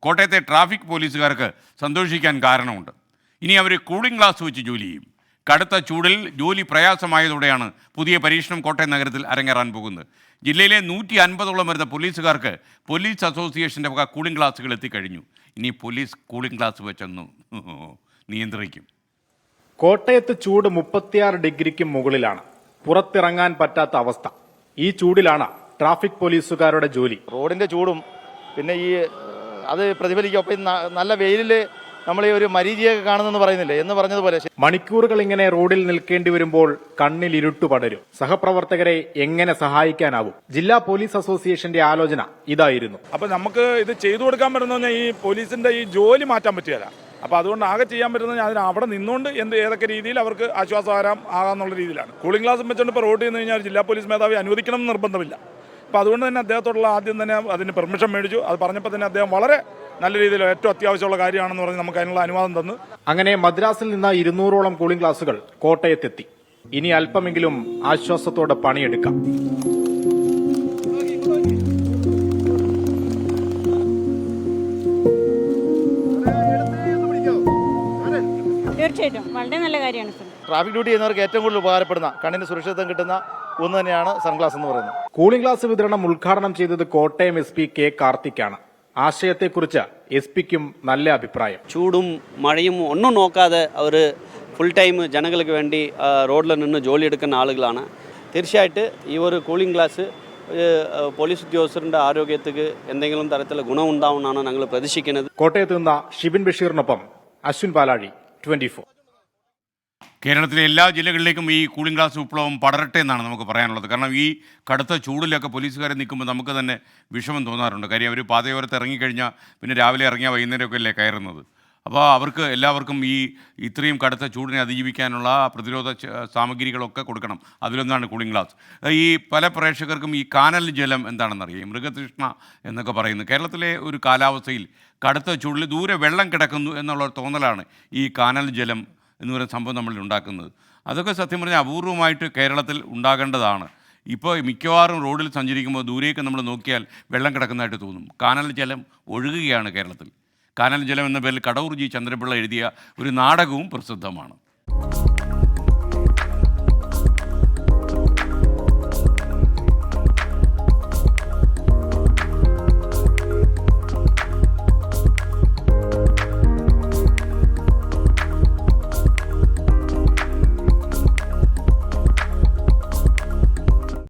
കോട്ടയത്തെ ട്രാഫിക് പോലീസുകാർക്ക് സന്തോഷിക്കാൻ കാരണമുണ്ട്. ഇനി അവർ കൂളിംഗ് ഗ്ലാസ് വെച്ച് ജോലി ചെയ്യും. കടുത്ത ചൂടിൽ ജോലി പ്രയാസമായതോടെയാണ് പുതിയ പരീക്ഷണം കോട്ടയം നഗരത്തിൽ അരങ്ങേറാൻ പോകുന്നത്. ജില്ലയിലെ 150ഓളം വരുന്ന പോലീസുകാർക്ക് പോലീസ് അസോസിയേഷൻ്റെ വക കൂളിംഗ് ഗ്ലാസുകൾ എത്തിക്കഴിഞ്ഞു. ഇനി പോലീസ് കൂളിംഗ് ഗ്ലാസ് വെച്ചൊന്നും നിയന്ത്രിക്കും. കോട്ടയത്ത് ചൂട് 36 ഡിഗ്രിക്ക് മുകളിലാണ്. പുറത്തിറങ്ങാൻ പറ്റാത്ത അവസ്ഥ. ഈ ചൂടിലാണ് ട്രാഫിക് പോലീസുകാരുടെ ജോലി. റോഡിന്റെ ചൂടും പിന്നെ അത് പ്രതിഫലിക്കും. അപ്പം നല്ല വെയിലിൽ നമ്മൾ ഈ ഒരു മരീചിയൊക്കെ കാണുന്നെന്ന് പറയുന്നില്ലേ എന്ന് പറഞ്ഞതുപോലെ മണിക്കൂറുകൾ ഇങ്ങനെ റോഡിൽ നിൽക്കേണ്ടി വരുമ്പോൾ കണ്ണിൽ ഇരുട്ടു പടരും. സഹപ്രവർത്തകരെ എങ്ങനെ സഹായിക്കാനാവും? ജില്ലാ പോലീസ് അസോസിയേഷന്റെ ആലോചന ഇതായിരുന്നു. അപ്പൊ നമുക്ക് ഇത് ചെയ്തു കൊടുക്കാൻ പറ്റുന്ന ഈ പോലീസിന്റെ ഈ ജോലി മാറ്റാൻ പറ്റുകയില്ല. അപ്പോൾ അതുകൊണ്ട് ആകെ ചെയ്യാൻ പറ്റുന്നത് അതിന് അവിടെ നിന്നുകൊണ്ട് ഏതൊക്കെ രീതിയിൽ അവർക്ക് ആശ്വാസകരം ആകാമെന്നുള്ള രീതിയിലാണ്. കൂളിംഗ് ഗ്ലാസ് വെച്ചുകൊണ്ട് ഇപ്പോൾ റോഡിൽ നിന്ന് കഴിഞ്ഞാൽ ജില്ലാ പോലീസ് മേധാവി അനുവദിക്കണം എന്ന് നിർബന്ധമില്ല. അപ്പോൾ അതുകൊണ്ട് തന്നെ അദ്ദേഹത്തോടുള്ള ആദ്യം തന്നെ അതിന് പെർമിഷൻ മേടിച്ചു. അത് പറഞ്ഞപ്പോൾ തന്നെ അദ്ദേഹം വളരെ നല്ല രീതിയിൽ ഏറ്റവും അത്യാവശ്യമുള്ള കാര്യമാണെന്ന് പറഞ്ഞ് നമുക്ക് അതിനുള്ള അനുവാദം തന്നു. അങ്ങനെ മദ്രാസിൽ നിന്ന് 200ഓളം കൂളിംഗ് ഗ്ലാസുകൾ കോട്ടയത്തെത്തി. ഇനി അല്പമെങ്കിലും ആശ്വാസത്തോടെ പണിയെടുക്കാം. തീർച്ചയായിട്ടും വളരെ നല്ല കാര്യമാണ് സർ. ട്രാഫിക് ഡ്യൂട്ടി ചെയ്യുന്നവർക്ക് ഏറ്റവും കൂടുതൽ ഉപകാരപ്പെടുന്ന കണ്ണിന് സുരക്ഷിതത്വം കിട്ടുന്ന ഒന്ന് തന്നെയാണ് സൺഗ്ലാസ് എന്ന് പറയുന്നത്. കൂളിംഗ് ഗ്ലാസ് വിതരണം ഉദ്ഘാടനം ചെയ്തത് കോട്ടയം SP K കാർത്തിക്കാണ്. ആശയത്തെക്കുറിച്ച് SP-ക്കും നല്ല അഭിപ്രായം. ചൂടും മഴയും ഒന്നും നോക്കാതെ അവർ ഫുൾ ടൈം ജനങ്ങൾക്ക് വേണ്ടി റോഡിൽ നിന്ന് ജോലി എടുക്കുന്ന ആളുകളാണ്. തീർച്ചയായിട്ട് ഈ ഒരു കൂളിംഗ് ഗ്ലാസ് പോലീസ് ഉദ്യോഗസ്ഥരുടെ ആരോഗ്യത്തിന് എന്തെങ്കിലും തരത്തിലുള്ള ഗുണമുണ്ടാവുമെന്നാണ് ഞങ്ങൾ പ്രതീക്ഷിക്കുന്നത്. കോട്ടയത്ത് നിന്ന് ഷിബിൻ ബഷീറിനൊപ്പം അശ്വിൻ പാലാഴി, 24. കേരളത്തിലെ എല്ലാ ജില്ലകളിലേക്കും ഈ കൂളിംഗ് ഗ്ലാസ് വിപ്ലവം പടരട്ടെ എന്നാണ് നമുക്ക് പറയാനുള്ളത്. കാരണം ഈ കടുത്ത ചൂടിലൊക്കെ പോലീസുകാരെ നിൽക്കുമ്പോൾ നമുക്ക് തന്നെ വിഷമം തോന്നാറുണ്ട്. കാര്യം അവർ പാതയോരത്ത് ഇറങ്ങിക്കഴിഞ്ഞാൽ പിന്നെ രാവിലെ ഇറങ്ങിയാൽ വൈകുന്നേരമൊക്കെ അല്ലേ കയറുന്നത്. അപ്പോൾ അവർക്ക് എല്ലാവർക്കും ഇത്രയും കടുത്ത ചൂടിനെ അതിജീവിക്കാനുള്ള പ്രതിരോധ സാമഗ്രികളൊക്കെ കൊടുക്കണം. അതിലൊന്നാണ് കൂളിംഗ് ഗ്ലാസ്. ഈ പല പ്രേക്ഷകർക്കും ഈ കാനൽ ജലം എന്താണെന്നറിയാം, മൃഗതൃഷ്ണ എന്നൊക്കെ പറയുന്നത്. കേരളത്തിലെ ഒരു കാലാവസ്ഥയിൽ കടുത്ത ചൂടിൽ ദൂരെ വെള്ളം കിടക്കുന്നു എന്നുള്ള തോന്നലാണ് ഈ കാനൽ ജലം എന്ന് പറയുന്ന സംഭവം നമ്മളിൽ ഉണ്ടാക്കുന്നത്. അതൊക്കെ സത്യം പറഞ്ഞാൽ അപൂർവമായിട്ട് കേരളത്തിൽ ഉണ്ടാകേണ്ടതാണ്. ഇപ്പോൾ മിക്കവാറും റോഡിൽ സഞ്ചരിക്കുമ്പോൾ ദൂരേക്ക് നമ്മൾ നോക്കിയാൽ വെള്ളം കിടക്കുന്നതായിട്ട് തോന്നും. കാനൽ ജലം ഒഴുകുകയാണ് കേരളത്തിൽ. കാനൽ ജലം എന്ന പേരിൽ കടവൂർ G. ചന്ദ്രപിള്ള എഴുതിയ ഒരു നാടകവും പ്രസിദ്ധമാണ്.